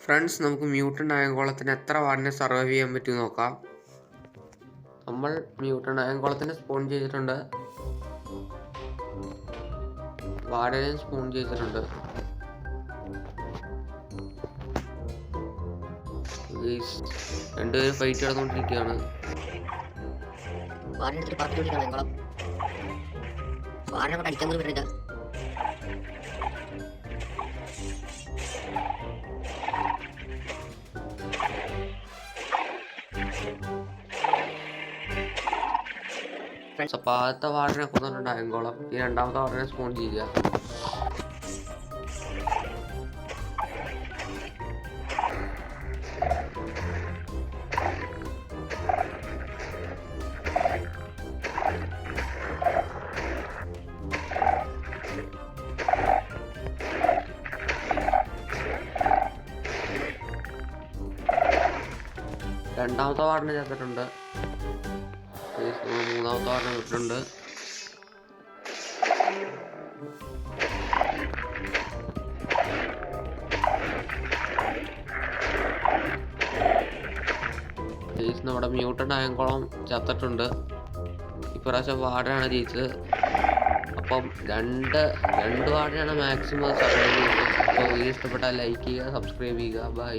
Friends, നമുക്ക് mutant അയങ്കോളത്തിന് എത്ര വാർഡിനെ survive ചെയ്യാൻ പറ്റും നോക്കാം. നമ്മൾ മ്യൂട്ടൻ്റ് അയങ്കോളത്തിന് സ്പോൺ ചെയ്തിട്ടുണ്ട്, വാർഡിനെ സ്പോൺ ചെയ്തിട്ടുണ്ട്. രണ്ടുപേരും ഫൈറ്റ് നടന്നുകൊണ്ടിരിക്കുകയാണ്. അടിക്കാൻ പോലും പറ്റില്ല. അപ്പോൾ ആദ്യത്തെ വാർഡിനെ കൊന്നിട്ടുണ്ട് അയങ്കോളം. ഈ രണ്ടാമത്തെ വാർഡിനെ സ്പോൺ ചെയ്യുക. രണ്ടാമത്തെ വാർഡിനെ ചേർത്തിട്ടുണ്ട്. മൂന്നാമത്തെ വാർഡിനെ വിട്ടിട്ടുണ്ട്. നമ്മുടെ മ്യൂട്ടൻ്റ് അയങ്കോളം ചത്തിട്ടുണ്ട്. ഇപ്രാവശ്യം വാർഡനാണ് ജയിച്ചത്. അപ്പം രണ്ട് വാർഡിനാണ് മാക്സിമം സബ്സ്ക്രൈബ് ചെയ്തത്. അപ്പോൾ വീഡിയോ ഇഷ്ടപ്പെട്ടാൽ ലൈക്ക് ചെയ്യുക, സബ്സ്ക്രൈബ് ചെയ്യുക. ബൈ.